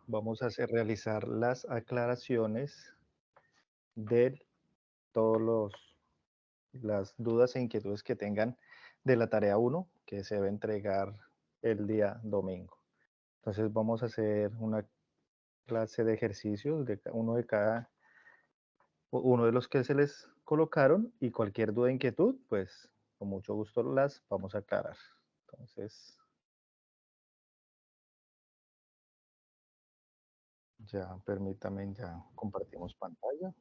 vamos a realizar las aclaraciones de todas las dudas e inquietudes que tengan de la tarea 1, que se debe entregar el día domingo. Entonces vamos a hacer una clase de ejercicios de uno de los que se les colocaron, y cualquier duda e inquietud, pues con mucho gusto las vamos a aclarar. Entonces, ya permítame, ya compartimos pantalla.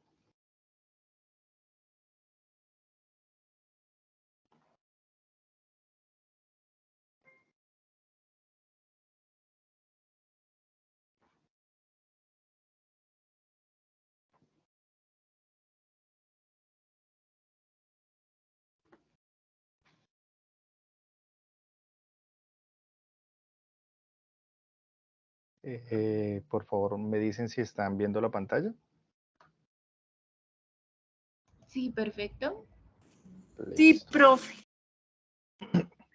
Por favor, me dicen si están viendo la pantalla. Sí, perfecto. Sí, Listo. profe.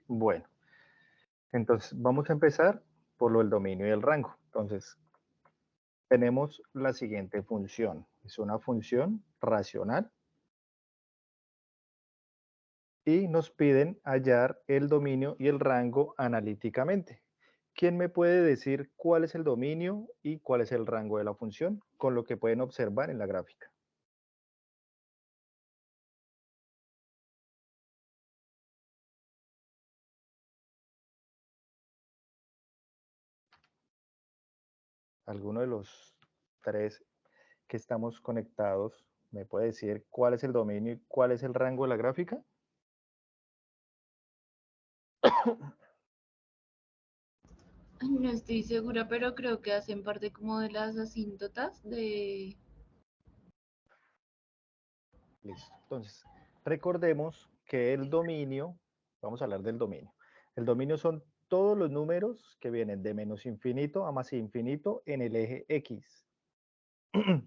Bueno, entonces vamos a empezar por lo del dominio y el rango. Entonces, tenemos la siguiente función. Es una función racional y nos piden hallar el dominio y el rango analíticamente. ¿Quién me puede decir cuál es el dominio y cuál es el rango de la función con lo que pueden observar en la gráfica? ¿Alguno de los tres que estamos conectados me puede decir cuál es el dominio y cuál es el rango de la gráfica? No estoy segura, pero creo que hacen parte como de las asíntotas de... Listo. Entonces, recordemos que el dominio, vamos a hablar del dominio. El dominio son todos los números que vienen de menos infinito a más infinito en el eje X.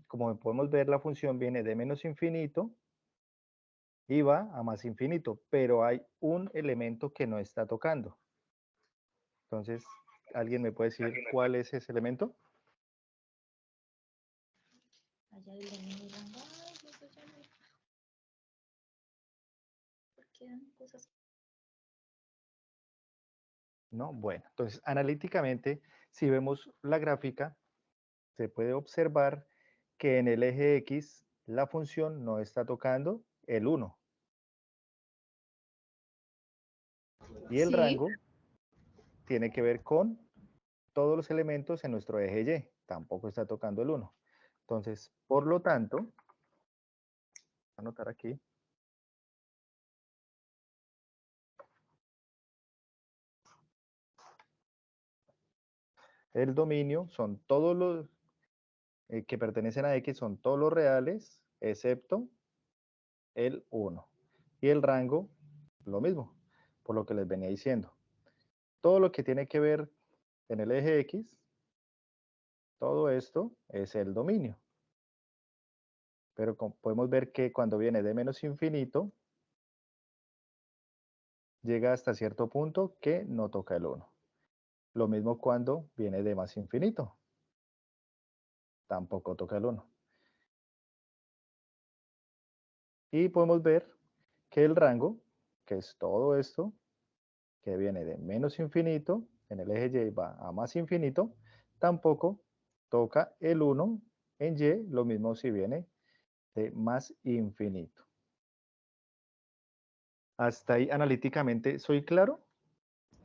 Como podemos ver, la función viene de menos infinito y va a más infinito, pero hay un elemento que no está tocando. Entonces, ¿alguien me puede decir cuál es ese elemento? Allá del dominio y rango. Ay, eso ya no. ¿Por qué dan cosas? No, bueno, entonces analíticamente, si vemos la gráfica, se puede observar que en el eje X la función no está tocando el 1 y el Sí, rango tiene que ver con todos los elementos en nuestro eje Y, tampoco está tocando el 1. Entonces, por lo tanto, voy a anotar aquí, el dominio son todos los que pertenecen a X, son todos los reales, excepto el 1. Y el rango, lo mismo, por lo que les venía diciendo. Todo lo que tiene que ver en el eje X, todo esto es el dominio. Pero como podemos ver que cuando viene de menos infinito, llega hasta cierto punto que no toca el 1. Lo mismo cuando viene de más infinito, tampoco toca el 1. Y podemos ver que el rango, que es todo esto, que viene de menos infinito, en el eje Y va a más infinito, tampoco toca el 1 en Y, lo mismo si viene de más infinito. ¿Hasta ahí analíticamente soy claro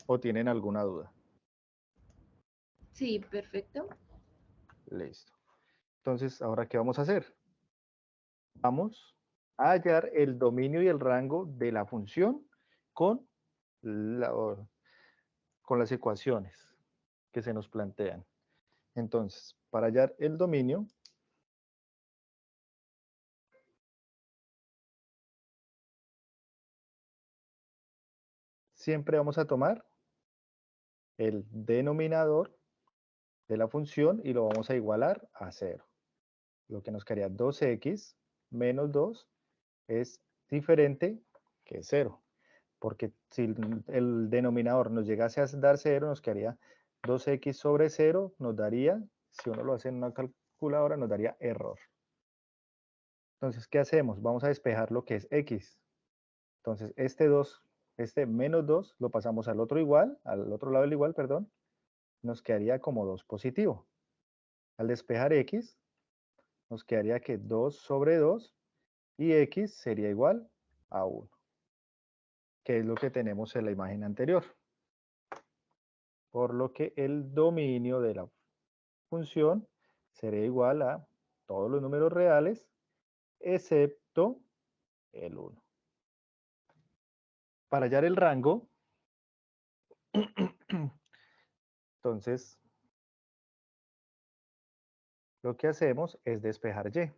o tienen alguna duda? sí, perfecto. Listo. Entonces, ¿ahora qué vamos a hacer? Vamos a hallar el dominio y el rango de la función con, con las ecuaciones que se nos plantean. Entonces, para hallar el dominio, siempre vamos a tomar el denominador de la función y lo vamos a igualar a 0. Lo que nos quedaría 2x menos 2 es diferente que 0. Porque si el denominador nos llegase a dar 0, nos quedaría 2x sobre 0, nos daría si uno lo hace en una calculadora nos daría error. Entonces, ¿qué hacemos? Vamos a despejar lo que es x. Entonces, este menos 2 lo pasamos al otro lado del igual, perdón, nos quedaría como 2 positivo. Al despejar x, nos quedaría que 2 sobre 2 y x sería igual a 1, que es lo que tenemos en la imagen anterior. Por lo que el dominio de la función sería igual a todos los números reales, excepto el 1. Para hallar el rango, entonces, lo que hacemos es despejar y.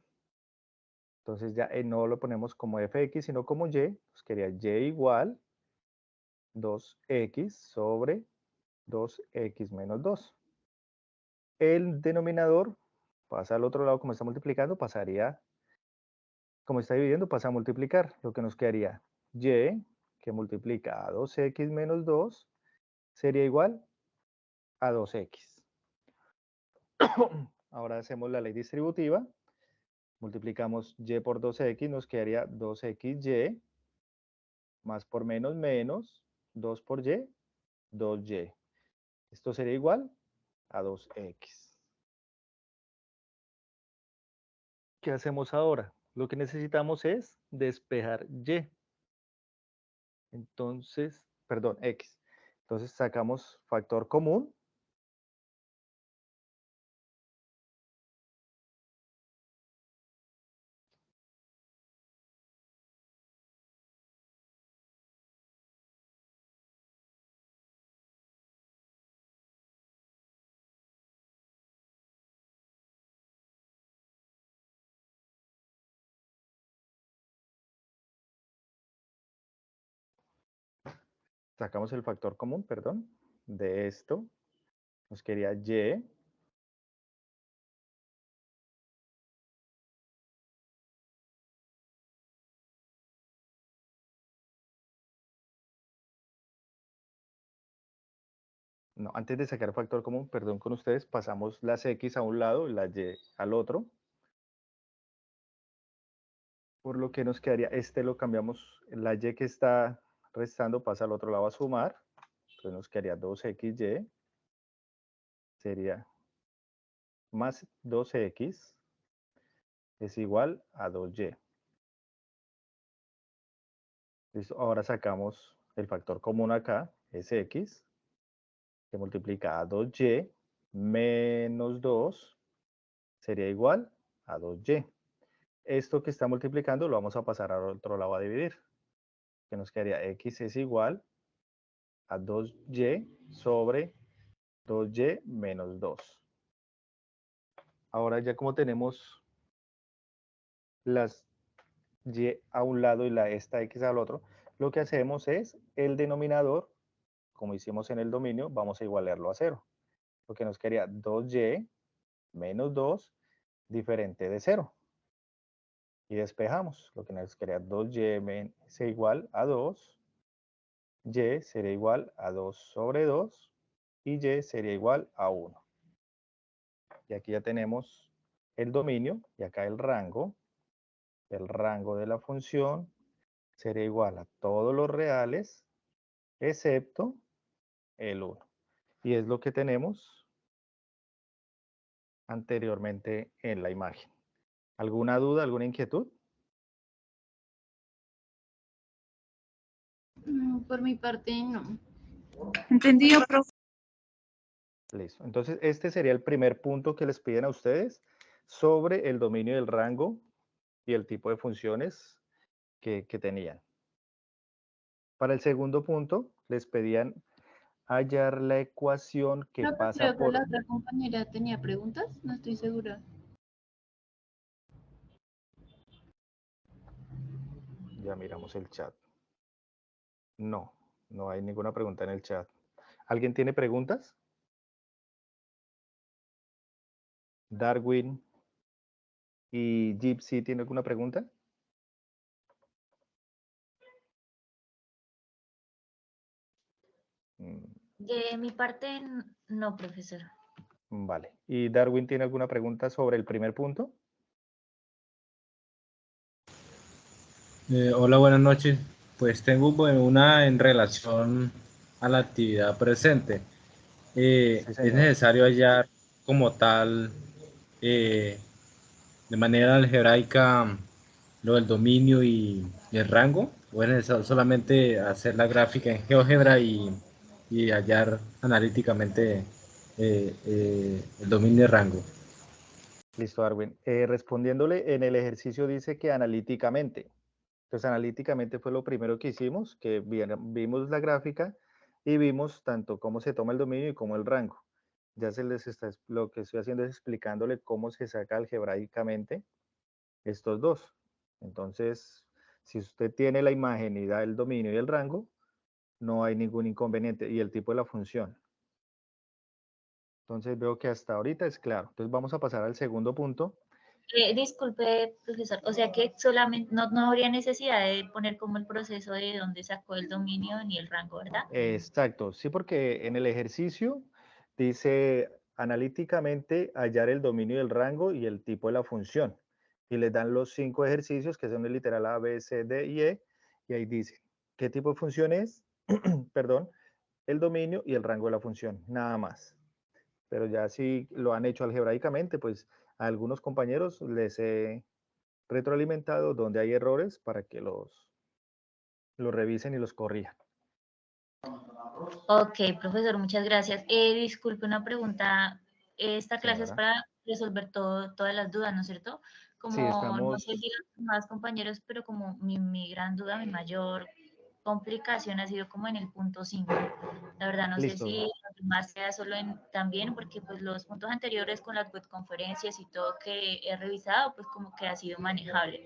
Entonces ya no lo ponemos como fx, sino como y. Pues quería y igual 2x sobre 2x menos 2. El denominador pasa al otro lado, como está multiplicando, pasaría, como está dividiendo, pasa a multiplicar. Lo que nos quedaría y, que multiplica a 2x menos 2, sería igual a 2x. Ahora hacemos la ley distributiva. Multiplicamos y por 2x, nos quedaría 2xy, más por menos, menos, 2 por y, 2y. Esto sería igual a 2x. ¿Qué hacemos ahora? Lo que necesitamos es despejar y. Entonces, perdón, x. Entonces sacamos factor común. Sacamos el factor común, perdón, de esto. Nos quedaría y. No, antes de sacar factor común, perdón con ustedes, pasamos las x a un lado y las y al otro. Por lo que nos quedaría, lo cambiamos, la y que está restando pasa al otro lado a sumar. Entonces nos quedaría 2xy, sería más 2x es igual a 2y. Listo, ahora sacamos el factor común acá, es x, que multiplica a 2y menos 2 sería igual a 2y. Esto que está multiplicando lo vamos a pasar al otro lado a dividir, que nos quedaría x es igual a 2y sobre 2y menos 2. Ahora ya como tenemos las y a un lado y esta x al otro, lo que hacemos es el denominador, como hicimos en el dominio, vamos a igualarlo a 0. Lo que nos quedaría 2y menos 2 diferente de 0. Y despejamos. Lo que nos quedaría 2y es igual a 2. Y sería igual a 2 sobre 2. Y y sería igual a 1. Y aquí ya tenemos el dominio y acá el rango. El rango de la función sería igual a todos los reales excepto el 1. Y es lo que tenemos anteriormente en la imagen. ¿Alguna duda, alguna inquietud? Por mi parte, no. Entendido, profe. Listo. Entonces, este sería el primer punto que les piden a ustedes sobre el dominio del rango y el tipo de funciones que tenían. Para el segundo punto, les pedían hallar la ecuación que No, pero pasa creo que por... la otra compañera tenía preguntas, no estoy segura. Ya miramos el chat. No, no hay ninguna pregunta en el chat. ¿Alguien tiene preguntas? Darwin y Gypsy, ¿tiene alguna pregunta? De mi parte, no, profesor. Vale. ¿Y Darwin tiene alguna pregunta sobre el primer punto? Hola, buenas noches. Pues tengo una en relación a la actividad presente. Sí, Es señor. necesario hallar como tal, de manera algebraica, lo del dominio y el rango, o es necesario solamente hacer la gráfica en GeoGebra y hallar analíticamente el dominio y rango. Listo, Darwin. Respondiéndole, en el ejercicio dice que analíticamente. Entonces, analíticamente fue lo primero que hicimos, que vimos la gráfica y vimos tanto cómo se toma el dominio y cómo el rango. Ya se les está, lo que estoy haciendo es explicándole cómo se saca algebraicamente estos dos. Entonces, si usted tiene la imagen y da el dominio y el rango, no hay ningún inconveniente. Y el tipo de la función. Entonces, veo que hasta ahorita es claro. Entonces, vamos a pasar al segundo punto. Disculpe, profesor, o sea que solamente no habría necesidad de poner como el proceso de dónde sacó el dominio ni el rango, ¿verdad? Exacto, sí, porque en el ejercicio dice analíticamente hallar el dominio del rango y el tipo de la función. Y les dan los 5 ejercicios que son el literal A, B, C, D y E. Y ahí dice qué tipo de función es, perdón, el dominio y el rango de la función, nada más. Pero ya si lo han hecho algebraicamente, pues a algunos compañeros les he retroalimentado donde hay errores para que los revisen y los corrijan. Ok, profesor, muchas gracias. Disculpe una pregunta. Esta clase es Señora. para resolver todas las dudas, ¿no es cierto? Sí, Como, no sé estamos, si los demás compañeros, pero como mi gran duda, mi mayor complicación ha sido como en el punto 5. La verdad, no sé si listo. los demás sea solo en también, porque pues los puntos anteriores con las webconferencias y todo que he revisado, pues como que ha sido manejable.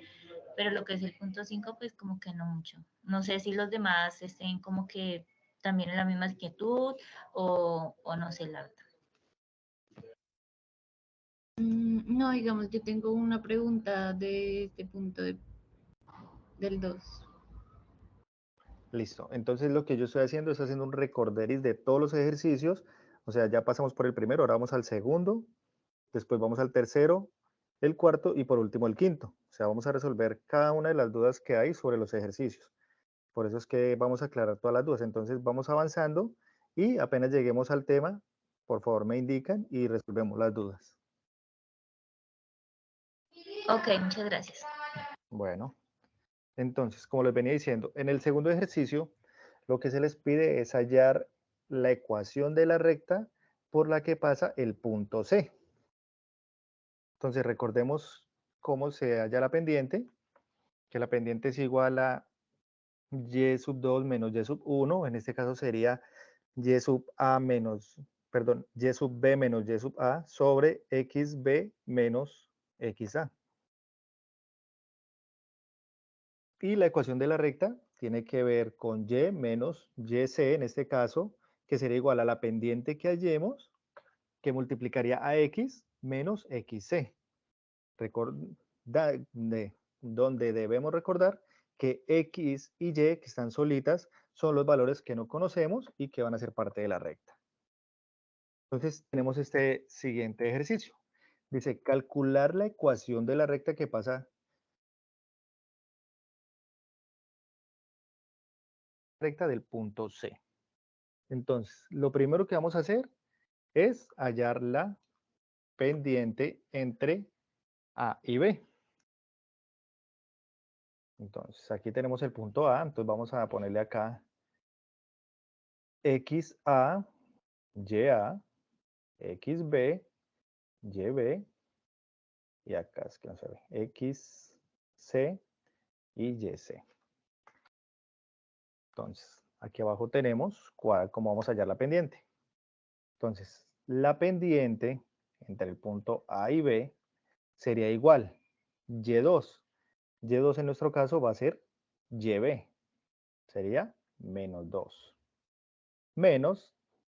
Pero lo que es el punto 5 pues como que no mucho. No sé si los demás estén como que también en la misma inquietud o no sé, la verdad. No, digamos, yo tengo una pregunta de este punto del 2. Listo. Entonces lo que yo estoy haciendo es haciendo un recorderis de todos los ejercicios. O sea, ya pasamos por el primero, ahora vamos al segundo, después vamos al tercero, el cuarto y por último el quinto. O sea, vamos a resolver cada una de las dudas que hay sobre los ejercicios. Por eso es que vamos a aclarar todas las dudas. Entonces vamos avanzando y apenas lleguemos al tema, por favor me indican y resolvemos las dudas. Ok, muchas gracias. Bueno, entonces, como les venía diciendo, en el segundo ejercicio, lo que se les pide es hallar la ecuación de la recta por la que pasa el punto C. Entonces, recordemos cómo se halla la pendiente, que la pendiente es igual a y sub 2 menos y sub 1, en este caso sería y sub a menos, perdón, y sub b menos y sub a sobre xb menos xa. Y la ecuación de la recta tiene que ver con y menos yc, en este caso, que sería igual a la pendiente que hallemos, que multiplicaría a x menos xc. Donde debemos recordar que x y y, que están solitas, son los valores que no conocemos y que van a ser parte de la recta. Entonces, tenemos este siguiente ejercicio. Dice, calcular la ecuación de la recta que pasa recta del punto C. Entonces, lo primero que vamos a hacer es hallar la pendiente entre A y B. Entonces, aquí tenemos el punto A, entonces vamos a ponerle acá XA, YA, XB, YB, y acá es que no se ve, XC y YC. Entonces, aquí abajo tenemos cómo vamos a hallar la pendiente. Entonces, la pendiente entre el punto A y B sería igual Y2. Y2 en nuestro caso va a ser YB. Sería menos 2. Menos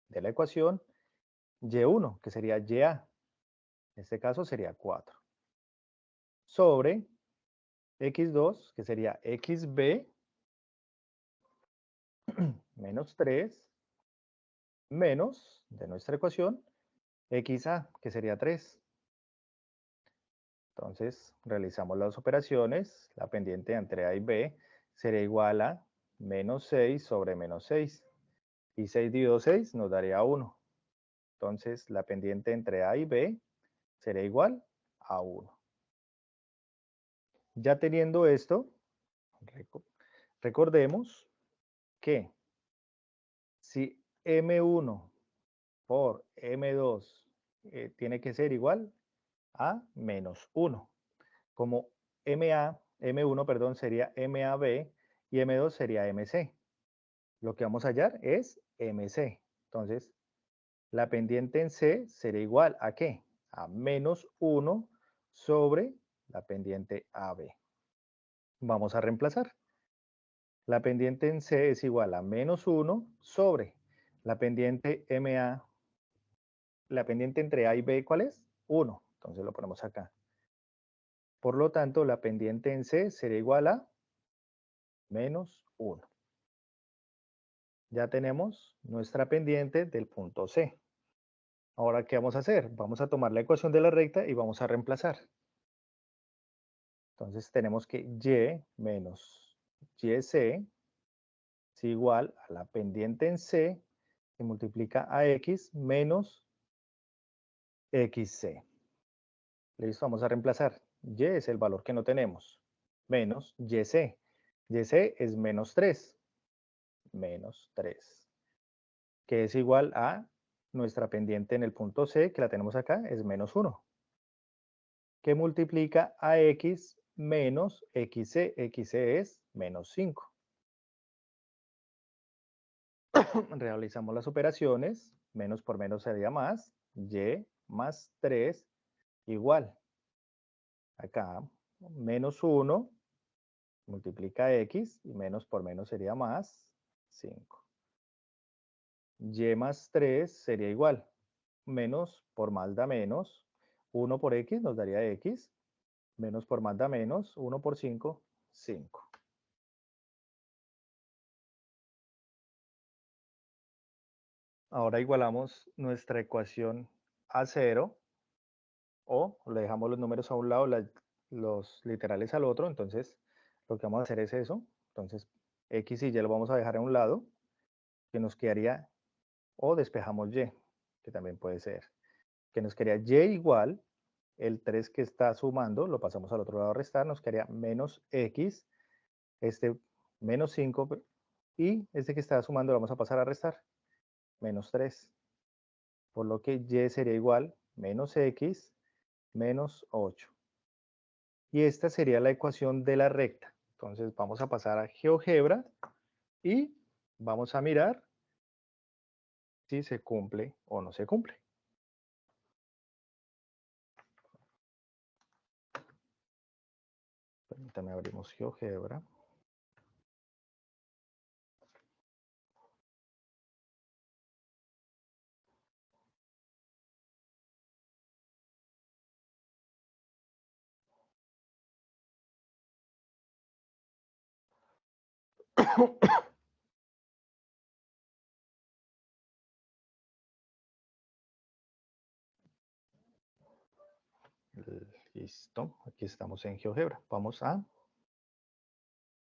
de la ecuación Y1, que sería YA. En este caso sería 4. Sobre X2, que sería XB, menos 3, menos de nuestra ecuación XA, que sería 3. Entonces, realizamos las operaciones. La pendiente entre A y B sería igual a menos 6 sobre menos 6. Y 6 dividido 6 nos daría 1. Entonces, la pendiente entre A y B sería igual a 1. Ya teniendo esto, recordemos que si M1 por M2 tiene que ser igual a menos 1. Como M1, perdón, sería MAB y M2 sería MC. Lo que vamos a hallar es MC. Entonces, la pendiente en C sería igual a ¿qué? A menos 1 sobre la pendiente AB. Vamos a reemplazar. La pendiente en C es igual a menos 1 sobre la pendiente MA. La pendiente entre A y B, ¿cuál es? 1. Entonces lo ponemos acá. Por lo tanto, la pendiente en C sería igual a menos 1. Ya tenemos nuestra pendiente del punto C. Ahora, ¿qué vamos a hacer? Vamos a tomar la ecuación de la recta y vamos a reemplazar. Entonces tenemos que Y menos YC es igual a la pendiente en C que multiplica a X menos XC. Listo, vamos a reemplazar. Y es el valor que no tenemos. Menos YC. YC es menos 3. Menos 3. Que es igual a nuestra pendiente en el punto C, que la tenemos acá, es menos 1. Que multiplica a X menos XC. XC es menos 5. Realizamos las operaciones. Menos por menos sería más. Y más 3 igual. Acá, menos 1 multiplica X y menos por menos sería más 5. Y más 3 sería igual. Menos por más da menos. 1 por X nos daría X. Menos por más da menos. 1 por 5, 5. Ahora igualamos nuestra ecuación a 0. O le dejamos los números a un lado, los literales al otro. Entonces, lo que vamos a hacer es eso. Entonces, X y Y lo vamos a dejar a un lado. Que nos quedaría, o despejamos Y, que también puede ser. Que nos quedaría Y igual, el 3 que está sumando, lo pasamos al otro lado a restar, nos quedaría menos X, menos 5, y este que está sumando lo vamos a pasar a restar, menos 3. Por lo que Y sería igual, menos X, menos 8. Y esta sería la ecuación de la recta. Entonces vamos a pasar a GeoGebra y vamos a mirar si se cumple o no se cumple. Permítame, abrimos GeoGebra. Listo, aquí estamos en GeoGebra. Vamos a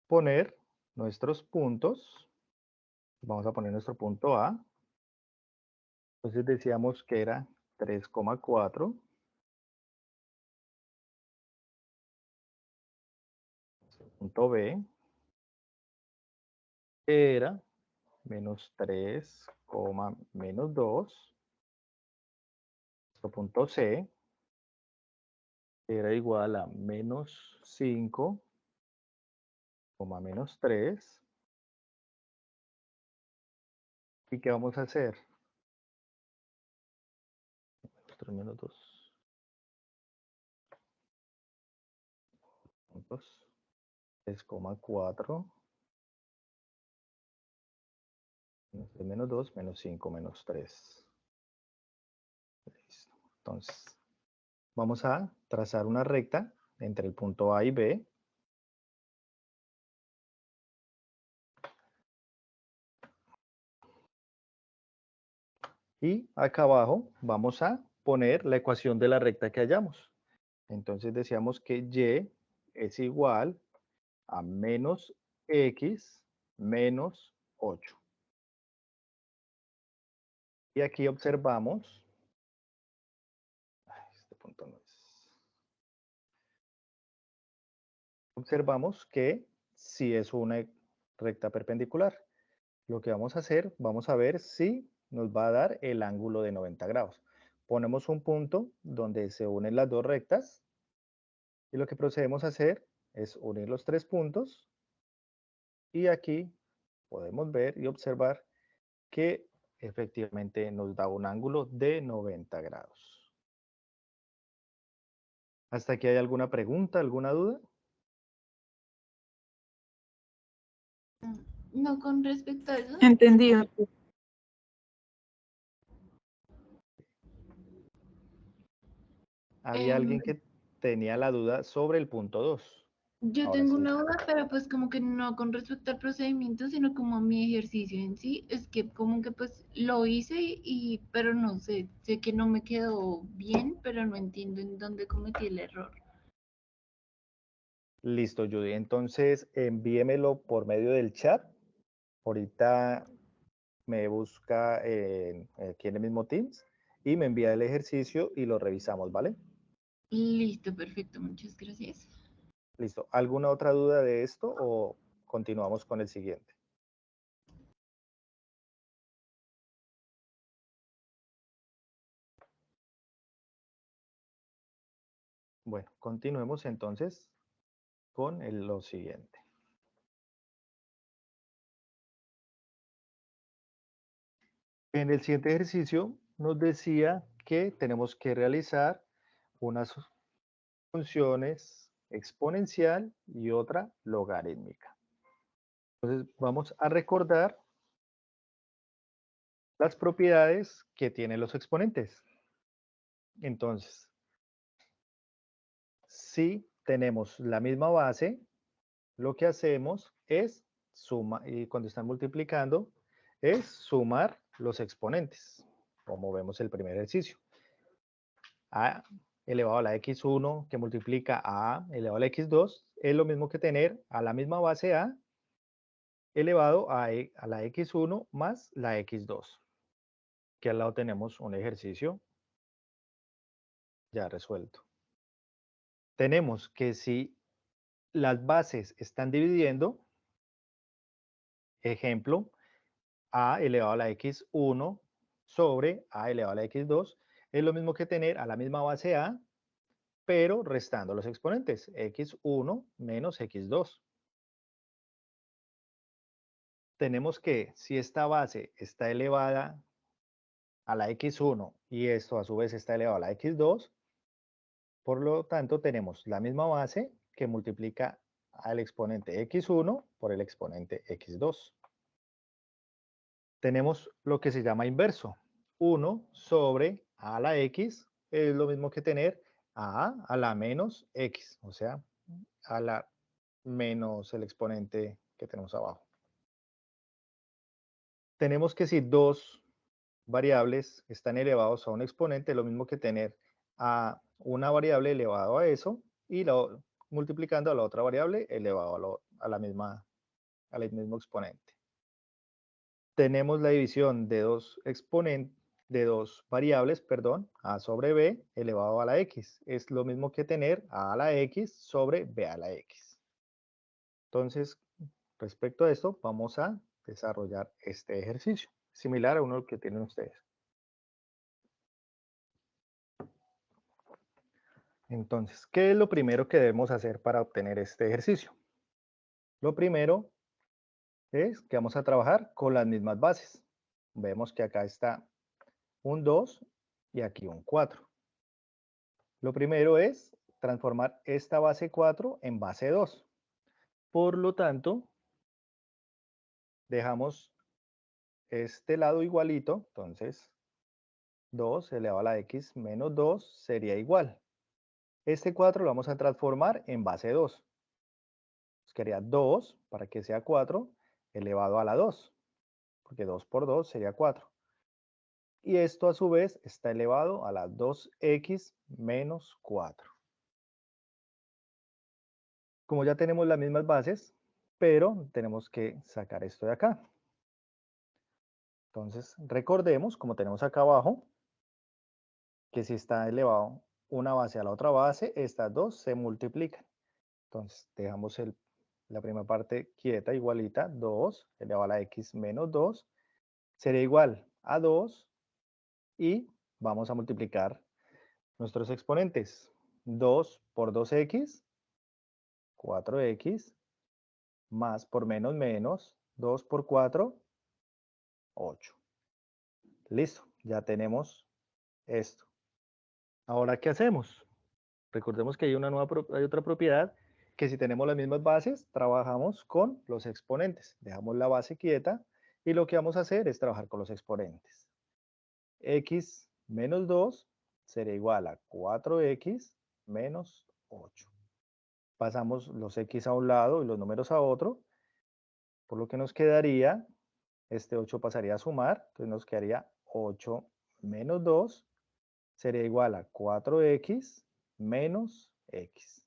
poner nuestros puntos. Vamos a poner nuestro punto A. Entonces decíamos que era 3,4. Punto B era menos 3, menos 2. Nuestro punto C era igual a menos 5, menos 3. ¿Y qué vamos a hacer? Menos 2 puntos. 3,4. Menos 2, menos 5, menos 3. Listo. Entonces, vamos a trazar una recta entre el punto A y B. Y acá abajo vamos a poner la ecuación de la recta que hallamos. Entonces decíamos que y es igual a menos x menos 8. Y aquí observamos, este punto no es. Observamos que si es una recta perpendicular. Lo que vamos a hacer, vamos a ver si nos va a dar el ángulo de 90 grados. Ponemos un punto donde se unen las dos rectas y lo que procedemos a hacer es unir los tres puntos y aquí podemos ver y observar que efectivamente nos da un ángulo de 90 grados. ¿Hasta aquí hay alguna pregunta, alguna duda? No, con respecto a eso, Entendido. Había alguien que tenía la duda sobre el punto 2. yo Ahora tengo sí. una duda, pero pues como que no con respecto al procedimiento, sino como a mi ejercicio en sí. Es que como que pues lo hice pero no sé, sé que no me quedó bien, pero no entiendo en dónde cometí el error. Listo, Judy. Entonces envíemelo por medio del chat. Ahorita me busca aquí en el mismo Teams y me envía el ejercicio y lo revisamos, ¿vale? Listo, perfecto, muchas gracias. Listo. ¿Alguna otra duda de esto o continuamos con el siguiente? Bueno, continuemos entonces con lo siguiente. En el siguiente ejercicio nos decía que tenemos que realizar unas funciones exponencial y otra logarítmica. Entonces vamos a recordar las propiedades que tienen los exponentes. Entonces, si tenemos la misma base, lo que hacemos es sumar, y cuando están multiplicando, es sumar los exponentes, como vemos el primer ejercicio. A elevado a la x1 que multiplica a A elevado a la x2 es lo mismo que tener a la misma base A elevado a la x1 más la x2. Que al lado tenemos un ejercicio ya resuelto. Tenemos que si las bases están dividiendo, ejemplo, a elevado a la x1 sobre a elevado a la x2, es lo mismo que tener a la misma base a, pero restando los exponentes, x1 menos x2. Tenemos que si esta base está elevada a la x1 y esto a su vez está elevado a la x2, por lo tanto tenemos la misma base que multiplica al exponente x1 por el exponente x2. Tenemos lo que se llama inverso. 1 sobre a la x es lo mismo que tener a la menos x, o sea, a la menos el exponente que tenemos abajo. Tenemos que si dos variables están elevados a un exponente, es lo mismo que tener a una variable elevado a eso y multiplicando a la otra variable elevado al mismo exponente. Tenemos la división de dos variables, perdón, a sobre b elevado a la x. Es lo mismo que tener a la x sobre b a la x. Entonces, respecto a esto, vamos a desarrollar este ejercicio, similar a uno que tienen ustedes. Entonces, ¿qué es lo primero que debemos hacer para obtener este ejercicio? Lo primero es que vamos a trabajar con las mismas bases. Vemos que acá está un 2 y aquí un 4. Lo primero es transformar esta base 4 en base 2. Por lo tanto, dejamos este lado igualito. Entonces, 2 elevado a la x menos 2 sería igual. Este 4 lo vamos a transformar en base 2. Quedaría 2 para que sea 4 elevado a la 2. Porque 2 por 2 sería 4. Y esto a su vez está elevado a la 2x menos 4. Como ya tenemos las mismas bases, pero tenemos que sacar esto de acá. Entonces, recordemos, como tenemos acá abajo, que si está elevado una base a la otra base, estas dos se multiplican. Entonces, dejamos la primera parte quieta, igualita, 2 elevado a la x menos 2, sería igual a 2, y vamos a multiplicar nuestros exponentes. 2 por 2x, 4x, más por menos menos, 2 por 4, 8. Listo, ya tenemos esto. Ahora, ¿qué hacemos? Recordemos que hay hay otra propiedad que si tenemos las mismas bases, trabajamos con los exponentes. Dejamos la base quieta y lo que vamos a hacer es trabajar con los exponentes. X menos 2 será igual a 4x menos 8. Pasamos los x a un lado y los números a otro, por lo que nos quedaría, este 8 pasaría a sumar, entonces nos quedaría 8 menos 2 sería igual a 4x menos x.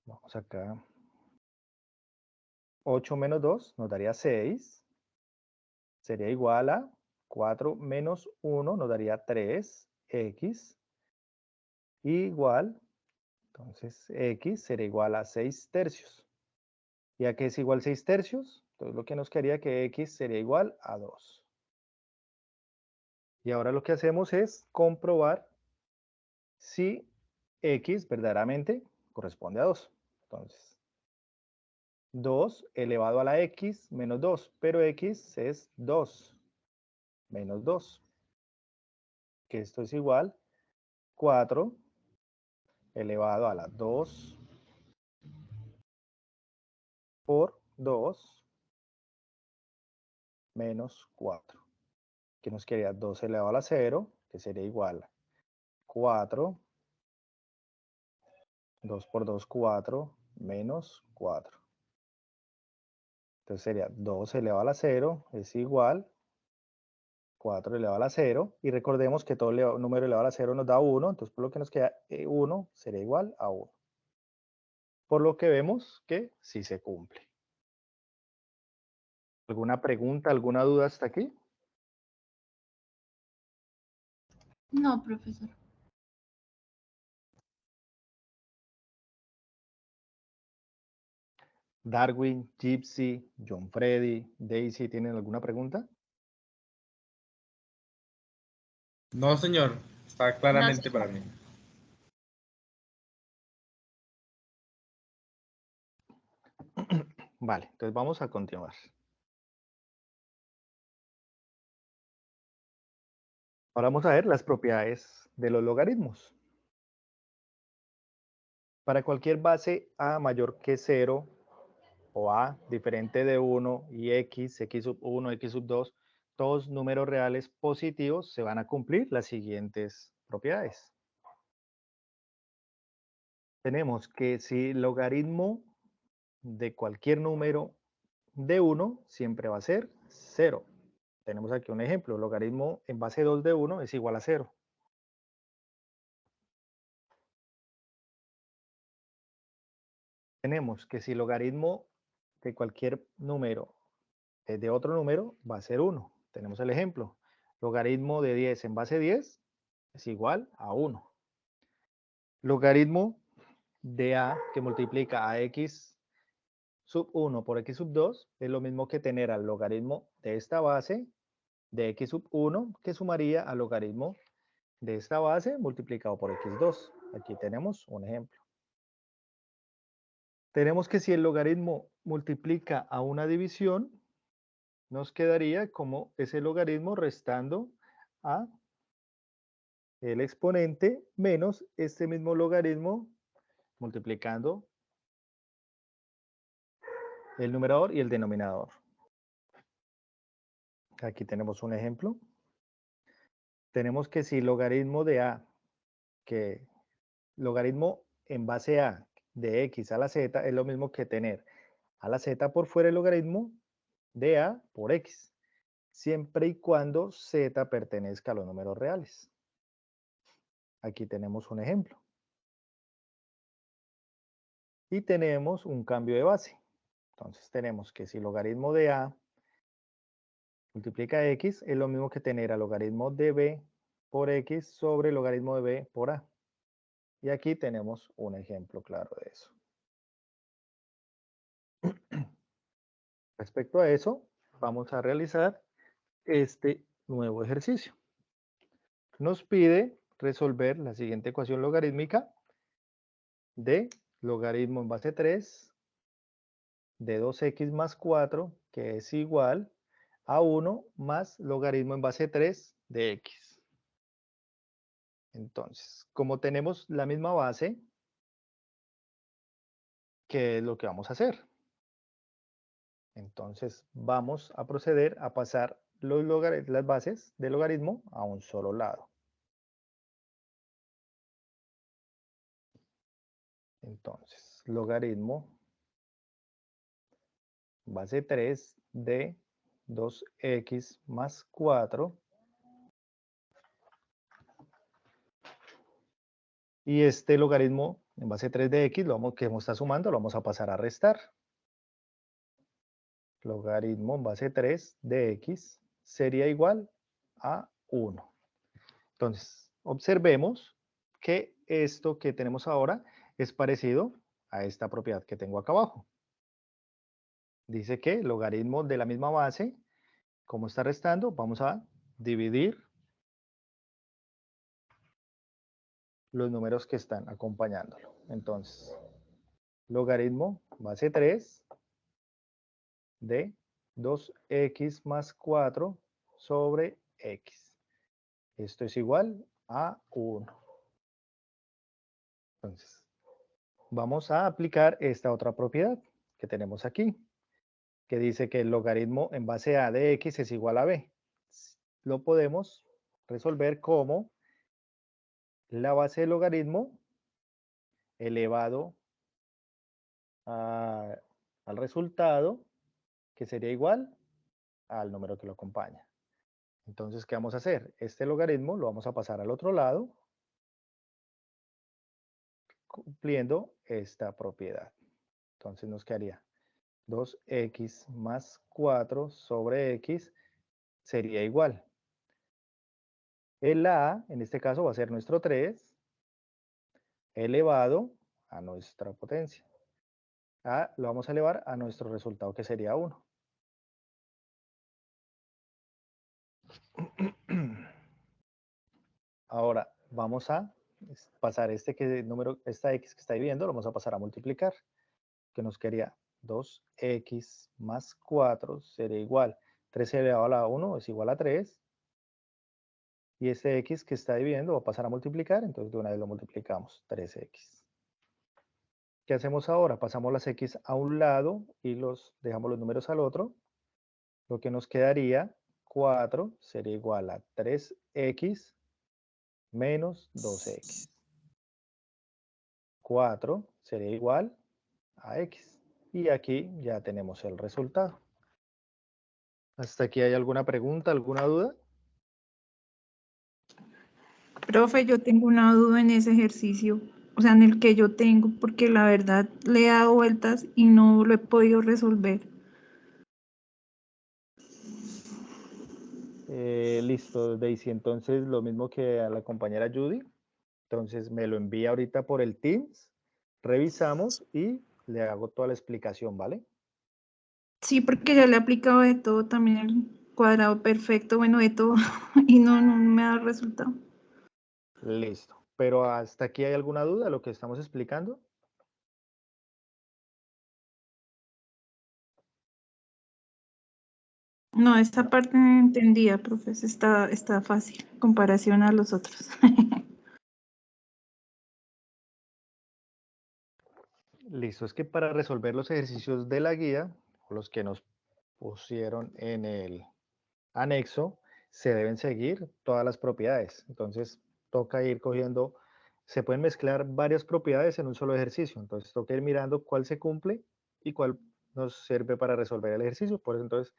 Vamos acá. 8 menos 2 nos daría 6. Sería igual a 4 menos 1 nos daría 3x. Igual, entonces x sería igual a 6 tercios. ¿Y a qué es igual 6 tercios? Entonces lo que nos quedaría que x sería igual a 2. Y ahora lo que hacemos es comprobar si x verdaderamente corresponde a 2. Entonces, 2 elevado a la x menos 2, pero x es 2 menos 2, que esto es igual 4 elevado a la 2 por 2 menos 4, que nos quedaría 2 elevado a la 0, que sería igual a 4, 2 por 2, 4, menos 4. Entonces sería 2 elevado a la 0 es igual 4 elevado a la 0, y recordemos que todo número elevado a la 0 nos da 1, entonces por lo que nos queda 1 sería igual a 1. Por lo que vemos que sí se cumple. ¿Alguna pregunta, alguna duda hasta aquí? No, profesor. Darwin, Gypsy, John Freddy, Daisy, ¿tienen alguna pregunta? No, señor, está claramente señor. para mí. Vale, entonces vamos a continuar. Ahora vamos a ver las propiedades de los logaritmos. Para cualquier base a mayor que 0 o a diferente de 1 y x sub 1, x sub 2, todos números reales positivos, se van a cumplir las siguientes propiedades. Tenemos que si logaritmo de cualquier número de 1 siempre va a ser 0. Tenemos aquí un ejemplo, logaritmo en base 2 de 1 es igual a 0. Tenemos que si logaritmo de cualquier número de otro número va a ser 1. Tenemos el ejemplo, logaritmo de 10 en base 10 es igual a 1. Logaritmo de a que multiplica a x sub 1 por x sub 2 es lo mismo que tener al logaritmo de esta base de x sub 1 que sumaría al logaritmo de esta base multiplicado por x2. Aquí tenemos un ejemplo. Tenemos que si el logaritmo multiplica a una división, nos quedaría como ese logaritmo restando a el exponente menos este mismo logaritmo multiplicando el numerador y el denominador. Aquí tenemos un ejemplo. Tenemos que si logaritmo de a, que logaritmo en base a de x a la z es lo mismo que tener a la z por fuera el logaritmo de a por x. siempre y cuando z pertenezca a los números reales. Aquí tenemos un ejemplo. Y tenemos un cambio de base. Entonces tenemos que si logaritmo de a multiplica x es lo mismo que tener a logaritmo de b por x sobre logaritmo de b por a. Y aquí tenemos un ejemplo claro de eso. Respecto a eso, vamos a realizar este nuevo ejercicio. Nos pide resolver la siguiente ecuación logarítmica de logaritmo en base 3 de 2x más 4, que es igual a 1 más logaritmo en base 3 de x. Entonces, como tenemos la misma base, ¿qué es lo que vamos a hacer? Entonces, vamos a proceder a pasar las bases del logaritmo a un solo lado. Entonces, logaritmo base 3 de 2x más 4. Y este logaritmo en base 3 de x, que hemos estado sumando, lo vamos a pasar a restar. Logaritmo en base 3 de x sería igual a 1. Entonces, observemos que esto que tenemos ahora es parecido a esta propiedad que tengo acá abajo. Dice que logaritmo de la misma base, como está restando, vamos a dividir los números que están acompañándolo. Entonces, logaritmo base 3 de 2x más 4 sobre x. Esto es igual a 1. Entonces, vamos a aplicar esta otra propiedad que tenemos aquí, que dice que el logaritmo en base a de x es igual a b. Lo podemos resolver como la base del logaritmo elevado al resultado, que sería igual al número que lo acompaña. Entonces, ¿qué vamos a hacer? Este logaritmo lo vamos a pasar al otro lado, cumpliendo esta propiedad. Entonces nos quedaría 2x más 4 sobre x sería igual. El a, en este caso, va a ser nuestro 3 elevado a nuestra potencia. A lo vamos a elevar a nuestro resultado, que sería 1. Ahora vamos a pasar esta x que está dividiendo, lo vamos a pasar a multiplicar, que nos quedaría 2x más 4 sería igual. 3 elevado a la 1 es igual a 3. Y este x que está dividiendo va a pasar a multiplicar, entonces de una vez lo multiplicamos, 3x. ¿Qué hacemos ahora? Pasamos las x a un lado y dejamos los números al otro. Lo que nos quedaría, 4 sería igual a 3x menos 2x. 4 sería igual a x. Y aquí ya tenemos el resultado. ¿Hasta aquí hay alguna pregunta, alguna duda? Profe, yo tengo una duda en ese ejercicio, o sea, en el que yo tengo, porque la verdad le he dado vueltas y no lo he podido resolver. Listo, Daisy. Entonces, lo mismo que a la compañera Judy. Entonces, me lo envía ahorita por el Teams, revisamos y le hago toda la explicación, ¿vale? Sí, porque ya le he aplicado de todo, también el cuadrado perfecto, bueno, de todo, y no me da resultado. Listo. Pero hasta aquí hay alguna duda de lo que estamos explicando. No, esta parte no entendía, profe, está fácil, en comparación a los otros. Listo, es que para resolver los ejercicios de la guía, o los que nos pusieron en el anexo, se deben seguir todas las propiedades. Entonces, toca ir cogiendo, se pueden mezclar varias propiedades en un solo ejercicio. Entonces, toca ir mirando cuál se cumple y cuál nos sirve para resolver el ejercicio. Por eso, entonces,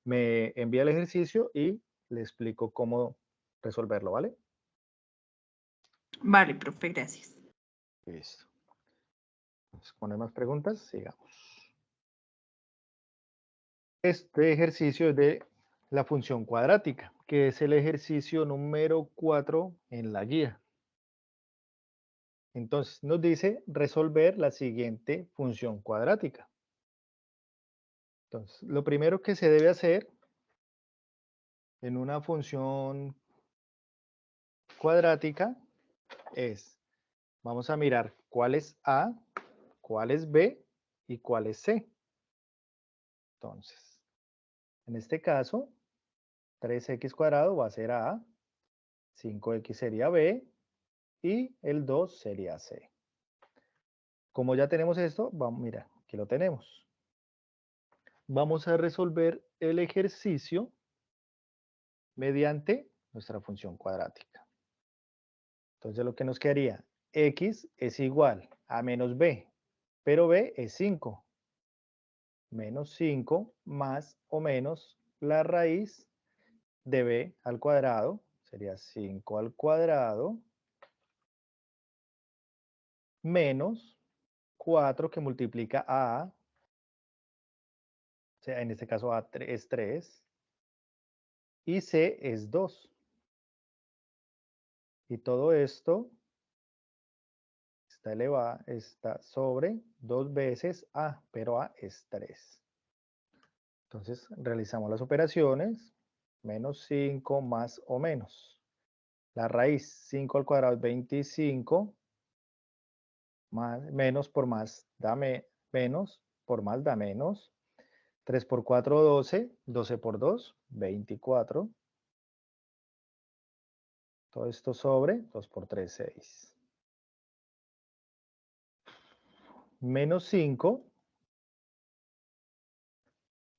me envía el ejercicio y le explico cómo resolverlo, ¿vale? Vale, profe, gracias. Listo. Entonces, ¿con más preguntas? Sigamos. Este ejercicio es de la función cuadrática, que es el ejercicio número 4 en la guía. Entonces, nos dice resolver la siguiente función cuadrática. Entonces, lo primero que se debe hacer en una función cuadrática es, vamos a mirar cuál es A, cuál es B y cuál es C. Entonces, en este caso, 3x cuadrado va a ser A, 5x sería B y el 2 sería C. Como ya tenemos esto, vamos, mira, aquí lo tenemos. Vamos a resolver el ejercicio mediante nuestra función cuadrática. Entonces lo que nos quedaría, x es igual a menos b, pero b es 5. Menos 5 más o menos la raíz de b al cuadrado, sería 5 al cuadrado, menos 4 que multiplica a, o sea, en este caso a es 3, y c es 2. Y todo esto está elevado, está sobre 2 veces a, pero a es 3. Entonces realizamos las operaciones, menos 5 más o menos. La raíz 5 al cuadrado es 25, más, menos por más da menos, por más da menos. 3 por 4, 12, 12 por 2, 24. Todo esto sobre 2 por 3, 6. Menos 5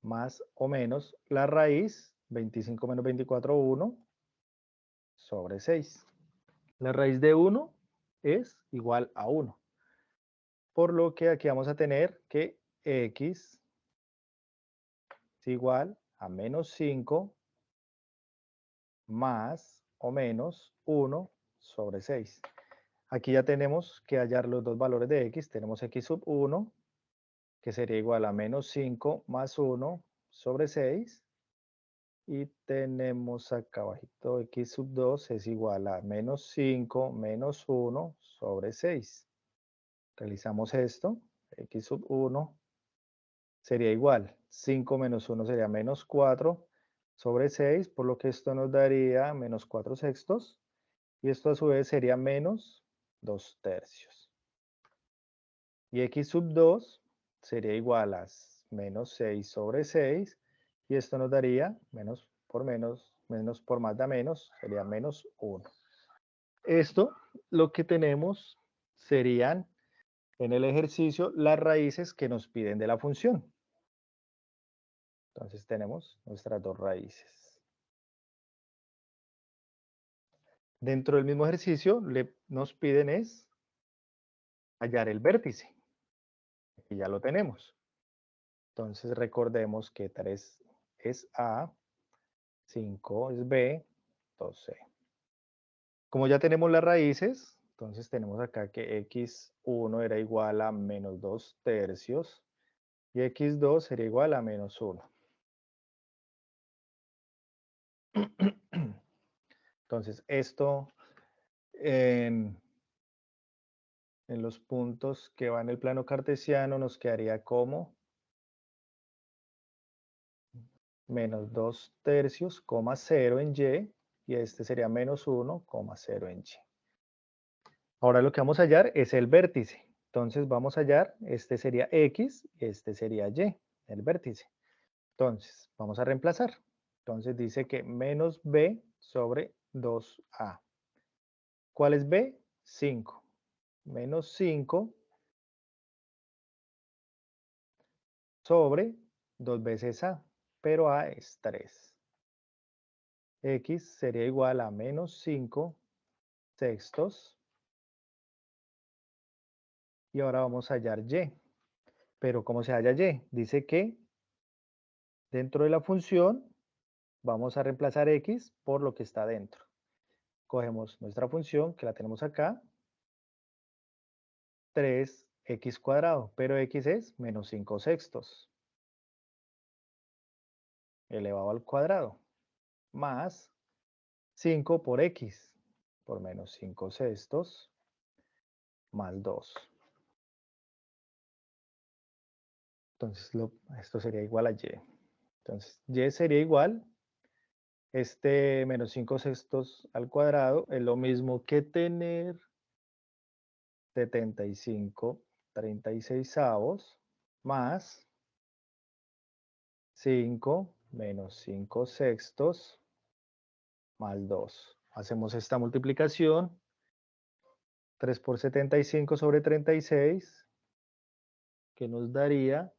más o menos la raíz, 25 menos 24, 1, sobre 6. La raíz de 1 es igual a 1. Por lo que aquí vamos a tener que x es igual a menos 5 más o menos 1 sobre 6. Aquí ya tenemos que hallar los dos valores de x. Tenemos x sub 1, que sería igual a menos 5 más 1 sobre 6. Y tenemos acá abajito x sub 2 es igual a menos 5 menos 1 sobre 6. Realizamos esto. X sub 1 sería igual. 5 menos 1 sería menos 4 sobre 6, por lo que esto nos daría menos 4 sextos. Y esto a su vez sería menos 2 tercios. Y x sub 2 sería igual a menos 6 sobre 6. Y esto nos daría menos por más da menos, sería menos 1. Esto lo que tenemos serían en el ejercicio las raíces que nos piden de la función. Entonces tenemos nuestras dos raíces. Dentro del mismo ejercicio nos piden es hallar el vértice. Y ya lo tenemos. Entonces recordemos que 3 es A, 5 es B, 2C. Como ya tenemos las raíces, entonces tenemos acá que x1 era igual a menos 2 tercios y x2 sería igual a menos 1. Entonces esto en los puntos que van en el plano cartesiano nos quedaría como menos 2 tercios, 0 en y, y este sería menos 1, 0 en y. Ahora lo que vamos a hallar es el vértice. Entonces vamos a hallar, este sería x y este sería y, el vértice. Entonces vamos a reemplazar. Entonces dice que menos b sobre 2a. ¿Cuál es b? 5. Menos 5 sobre 2 veces a, pero a es 3. X sería igual a menos 5 sextos. Y ahora vamos a hallar y. Pero ¿cómo se halla y? Dice que Dentro de la función vamos a reemplazar x por lo que está dentro. Cogemos nuestra función, que la tenemos acá, 3x cuadrado, pero x es menos 5 sextos elevado al cuadrado, más 5 por x, por menos 5 sextos, más 2. Entonces, esto sería igual a y. Entonces, y sería igual, menos 5 sextos al cuadrado es lo mismo que tener 75 36avos más 5 menos 5 sextos más 2. Hacemos esta multiplicación. 3 por 75 sobre 36, que nos daría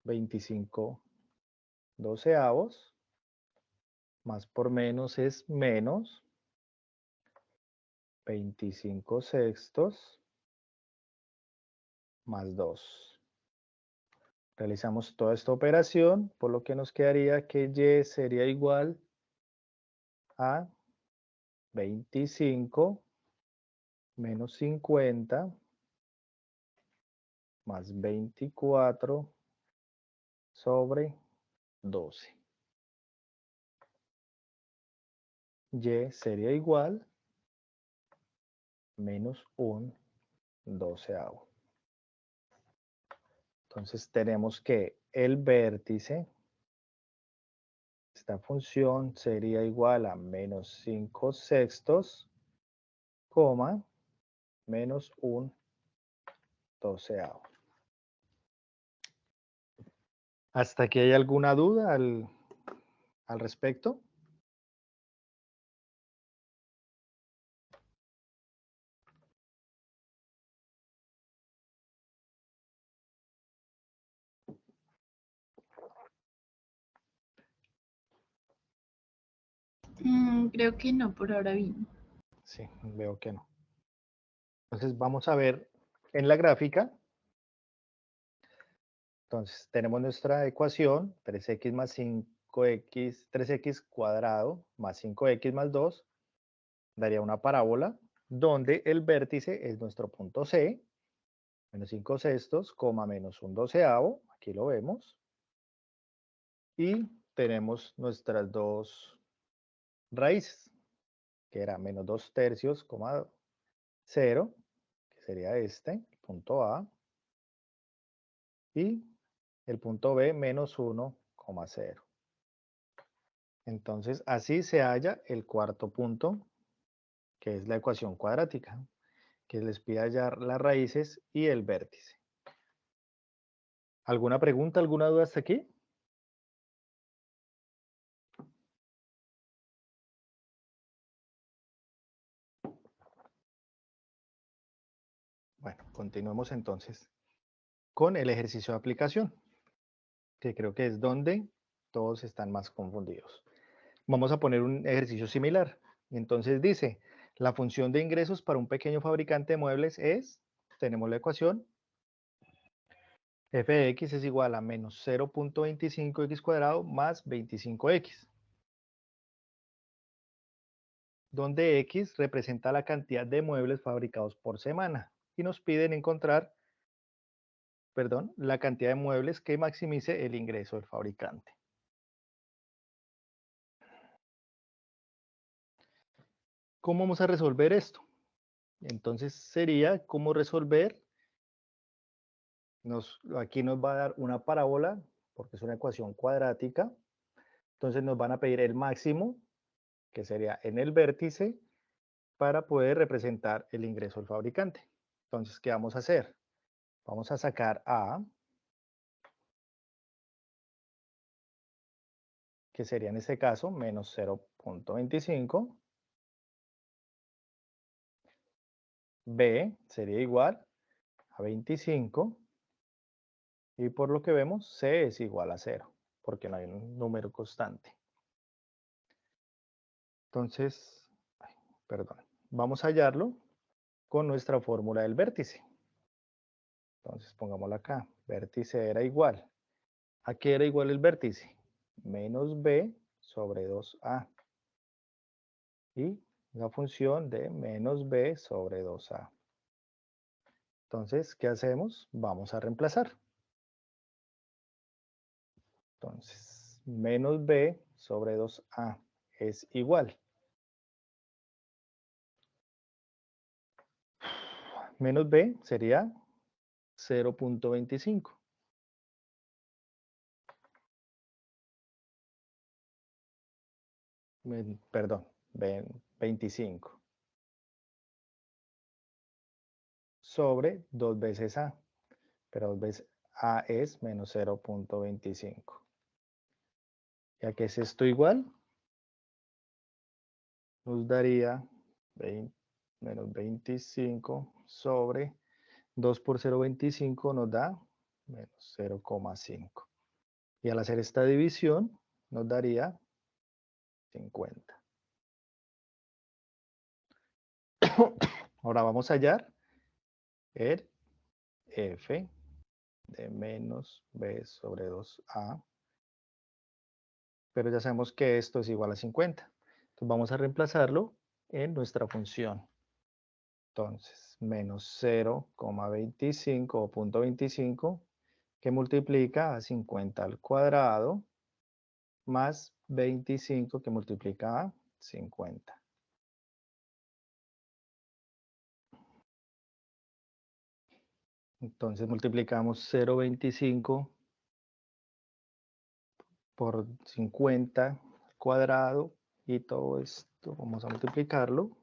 25 doceavos, más por menos es menos 25 sextos más 2. Realizamos toda esta operación, por lo que nos quedaría que y sería igual a 25 menos 50 más 24 sobre 12. Y sería igual menos un doceavo. Entonces tenemos que el vértice, esta función sería igual a menos 5 sextos, coma, menos un doceavo. ¿Hasta aquí hay alguna duda al respecto? Creo que no, por ahora bien. Sí, veo que no. Entonces vamos a ver en la gráfica. Entonces tenemos nuestra ecuación, 3x más 5x, 3x cuadrado más 5x más 2, daría una parábola donde el vértice es nuestro punto C, menos 5 sextos, coma menos un doceavo, aquí lo vemos, y tenemos nuestras dos raíces, que era menos 2 tercios, coma 0, que sería este, el punto A, y el punto B, menos 1,0. Entonces, así se halla el cuarto punto, que es la ecuación cuadrática, que les pide hallar las raíces y el vértice. ¿Alguna pregunta, alguna duda hasta aquí? Bueno, continuemos entonces con el ejercicio de aplicación, que creo que es donde todos están más confundidos. Vamos a poner un ejercicio similar. Entonces dice, la función de ingresos para un pequeño fabricante de muebles es, tenemos la ecuación, f de x es igual a menos 0.25x cuadrado más 25x, donde x representa la cantidad de muebles fabricados por semana y nos piden encontrar, la cantidad de muebles que maximice el ingreso del fabricante. ¿Cómo vamos a resolver esto? Entonces sería cómo resolver, aquí nos va a dar una parábola, porque es una ecuación cuadrática, entonces nos van a pedir el máximo, que sería en el vértice, para poder representar el ingreso del fabricante. Entonces, ¿qué vamos a hacer? Vamos a sacar A, que sería en este caso menos 0.25. B sería igual a 25. Y por lo que vemos, C es igual a 0, porque no hay un número constante. Entonces, vamos a hallarlo con nuestra fórmula del vértice. Entonces, pongámosla acá. Vértice era igual ¿A qué era igual el vértice? Menos b sobre 2a. Y la función de menos b sobre 2a. Entonces, ¿qué hacemos? Vamos a reemplazar. Entonces, menos b sobre 2a es igual. Menos b sería 0.25. Perdón, 25. Sobre 2 veces a. Pero 2 veces a es menos 0.25. ¿Y a qué es esto igual? Nos daría menos 25 sobre 2 por 0.25 nos da menos 0,5. Y al hacer esta división nos daría 50. Ahora vamos a hallar el f de menos b sobre 2a. Pero ya sabemos que esto es igual a 50. Entonces vamos a reemplazarlo en nuestra función. Entonces, menos 0,25 o 0.25 que multiplica a 50 al cuadrado más 25 que multiplica a 50. Entonces multiplicamos 0,25 por 50 al cuadrado y todo esto vamos a multiplicarlo.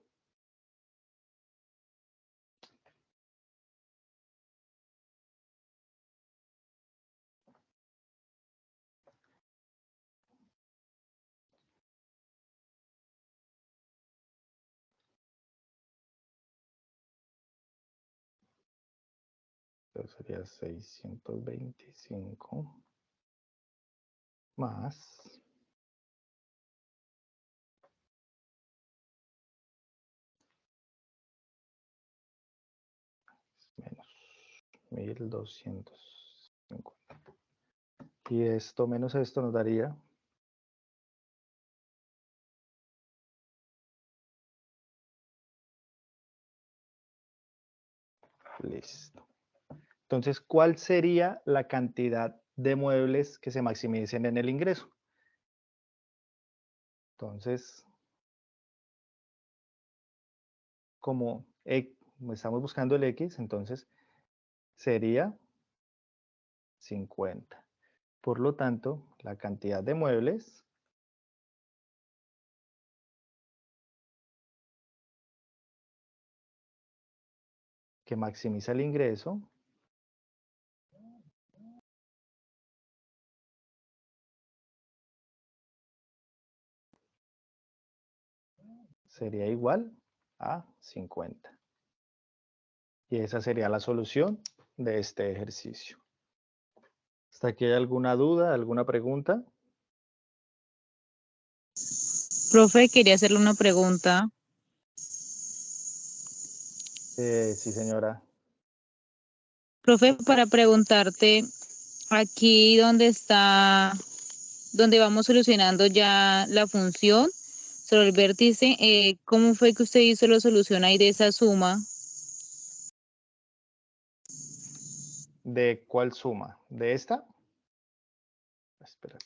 Entonces sería 625 más menos 1250. Y esto menos esto nos daría listo. Entonces, ¿cuál sería la cantidad de muebles que se maximicen en el ingreso? Entonces, como estamos buscando el X, entonces sería 50. Por lo tanto, la cantidad de muebles que maximiza el ingreso sería igual a 50. Y esa sería la solución de este ejercicio. ¿Hasta aquí hay alguna duda, alguna pregunta? Profe, quería hacerle una pregunta. Sí, señora. Profe, para preguntarte, aquí donde vamos solucionando ya la función sobre el vértice, ¿cómo fue que usted hizo la solución ahí de esa suma? ¿De cuál suma? ¿De esta? Espérate.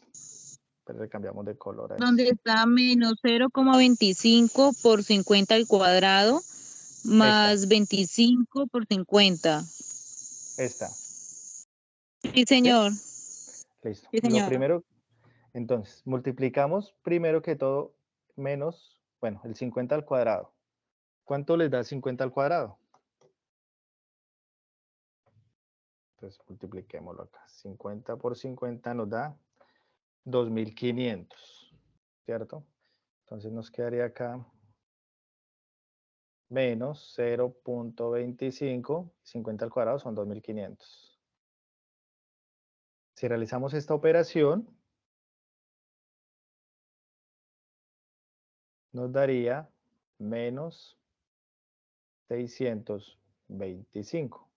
Pero cambiamos de color a Donde esto. está menos 0,25 por 50 al cuadrado más 25 por 50. Esta. Sí, ¿Sí? señor. Listo. Sí, Lo señor. primero, entonces, multiplicamos primero que todo menos, bueno, el 50 al cuadrado. ¿Cuánto les da 50 al cuadrado? Entonces, multipliquémoslo acá. 50 por 50 nos da 2500, ¿cierto? Entonces nos quedaría acá menos 0.25, 50 al cuadrado son 2500. Si realizamos esta operación, nos daría menos 625,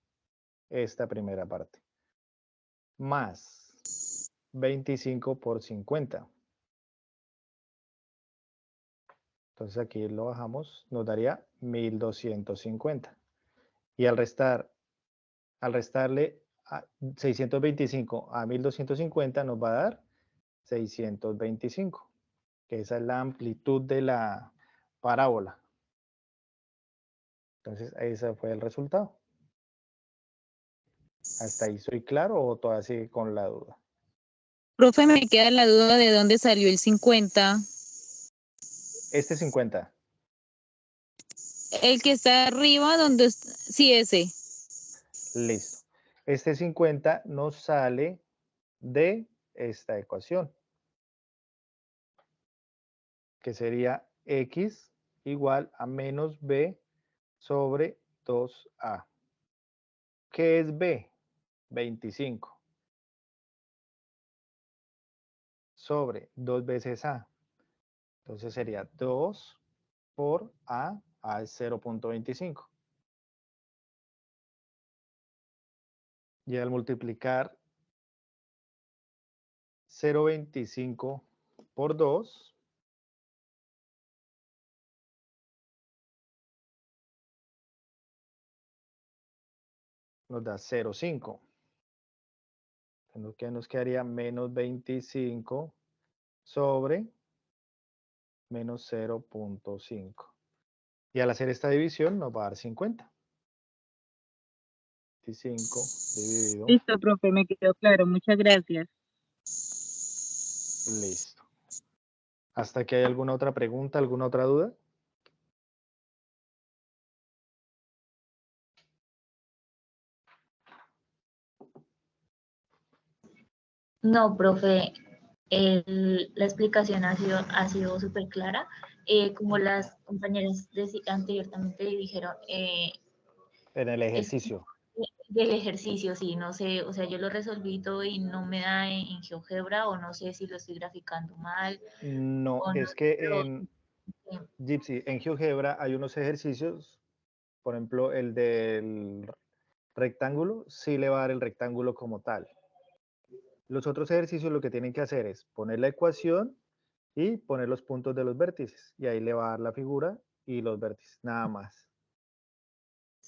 esta primera parte, más 625 por 50. Entonces aquí lo bajamos, nos daría 1250. Y al restarle 625 a 1250 nos va a dar 625, que esa es la amplitud de la parábola. Entonces ese fue el resultado. ¿Hasta ahí soy claro o todavía sigue con la duda? Profe, me queda la duda de dónde salió el 50. Este 50. El que está arriba, donde sí, ese. Listo. Este 50 nos sale de esta ecuación, que sería x igual a menos b sobre 2a. ¿Qué es b? 25 sobre 2 veces a. Entonces sería 2 por a es 0.25. Y al multiplicar 0.25 por 2, nos da 0.5. ¿Qué nos quedaría? Menos 25 sobre menos 0.5. Y al hacer esta división nos va a dar 50. 25 dividido. Listo, profe, me quedó claro. Muchas gracias. Listo. ¿Hasta aquí hay alguna otra pregunta, alguna otra duda? No, profe, la explicación ha sido súper clara. Como las compañeras anteriormente dijeron, En el es ejercicio. del ejercicio, sí, no sé, o sea, yo lo resolví todo y no me da en GeoGebra, o no sé si lo estoy graficando mal, No, o no, es que pero, en Gypsy, en GeoGebra hay unos ejercicios, por ejemplo, el del rectángulo, sí le va a dar el rectángulo como tal. Los otros ejercicios lo que tienen que hacer es poner la ecuación y poner los puntos de los vértices. Y ahí le va a dar la figura y los vértices, nada más.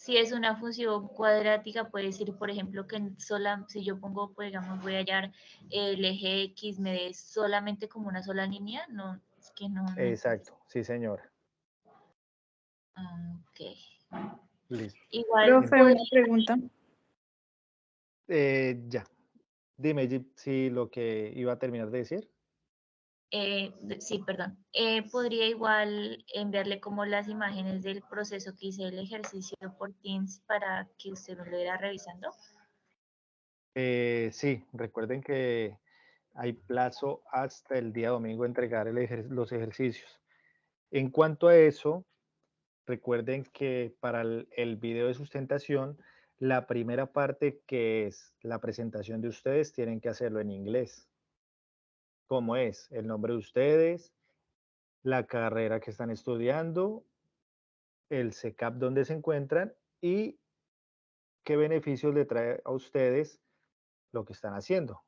si es una función cuadrática, puede decir, por ejemplo, que si yo pongo, pues, digamos, voy a hallar el eje X, me dé solamente como una sola línea, no, es que no. Exacto, sí señora. Ok. Listo. Igual Profe, una pregunta. Ya. Dime, si lo que iba a terminar de decir. sí, perdón. Podría igual enviarle como las imágenes del proceso que hice el ejercicio por Teams para que usted lo irá revisando. Sí, recuerden que hay plazo hasta el día domingo entregar los ejercicios. En cuanto a eso, recuerden que para el video de sustentación, la primera parte, que es la presentación de ustedes, tienen que hacerlo en inglés. ¿Cómo es? El nombre de ustedes, la carrera que están estudiando, el CECAP donde se encuentran y qué beneficios le trae a ustedes lo que están haciendo.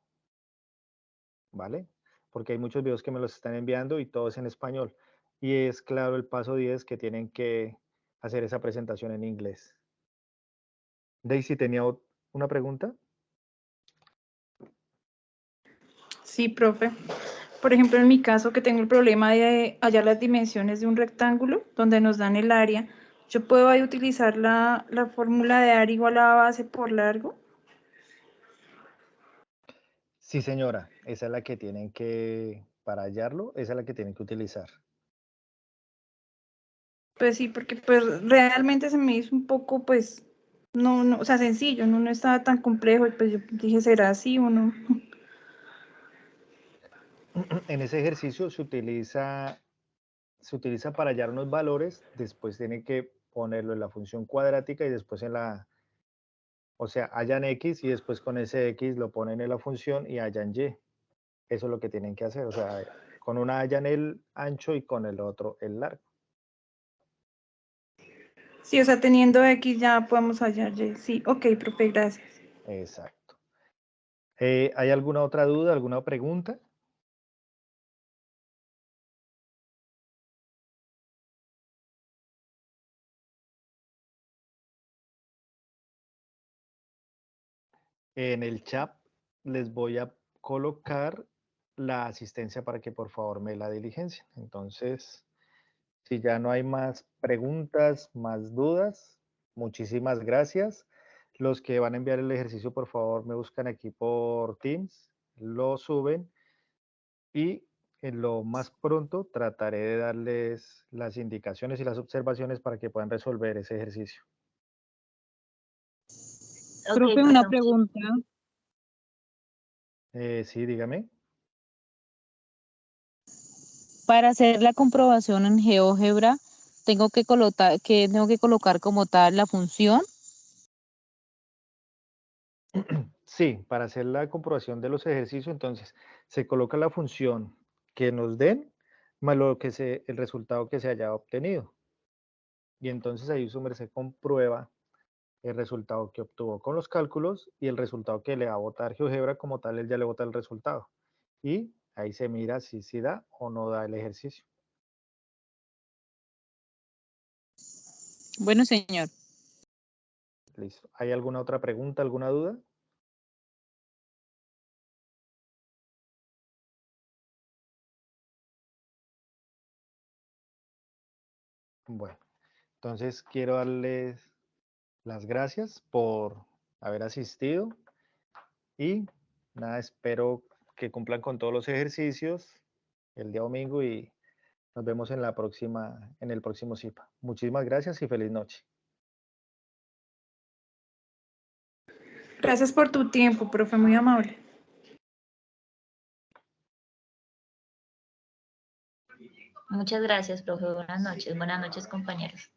¿Vale? Porque hay muchos videos que me los están enviando y todo es en español. Y es claro el paso 10 que tienen que hacer esa presentación en inglés. Daisy, ¿tenía una pregunta? Sí, profe. Por ejemplo, en mi caso, que tengo el problema de hallar las dimensiones de un rectángulo, donde nos dan el área, ¿yo puedo ahí utilizar la fórmula de área igual a base por largo? Sí, señora. Esa es la que tienen que, para hallarlo, esa es la que tienen que utilizar. Pues sí, porque pues realmente se me hizo un poco, pues, no, o sea, sencillo, no estaba tan complejo, y pues yo dije, ¿será así o no? En ese ejercicio se utiliza para hallar unos valores, después tienen que ponerlo en la función cuadrática y después en la, o sea, hallan X y después con ese X lo ponen en la función y hallan Y. Eso es lo que tienen que hacer, o sea, con una hallan el ancho y con el otro el largo. Sí, o sea, teniendo X ya podemos hallar Y. Sí, ok, profe, gracias. Exacto. ¿Hay alguna otra duda, alguna pregunta? En el chat les voy a colocar la asistencia para que por favor me la diligencien. Entonces, si ya no hay más preguntas, más dudas, muchísimas gracias. Los que van a enviar el ejercicio, por favor, me buscan aquí por Teams, lo suben y en lo más pronto trataré de darles las indicaciones y las observaciones para que puedan resolver ese ejercicio. Ok, Profe, una profe. pregunta. Sí, dígame. Para hacer la comprobación en GeoGebra, tengo que colocar como tal la función. Sí, para hacer la comprobación de los ejercicios, entonces se coloca la función que nos den más el resultado que se haya obtenido. Y entonces ahí su merced comprueba el resultado que obtuvo con los cálculos y el resultado que le va a botar GeoGebra como tal, él ya le bota el resultado. Y ahí se mira si da o no da el ejercicio. Bueno, señor. Listo. ¿Hay alguna otra pregunta, alguna duda? Bueno, entonces quiero darles las gracias por haber asistido y nada, espero que cumplan con todos los ejercicios el día domingo y nos vemos en el próximo CIPA. Muchísimas gracias y feliz noche. Gracias por tu tiempo, profe, muy amable. Muchas gracias, profe. Buenas noches, compañeros.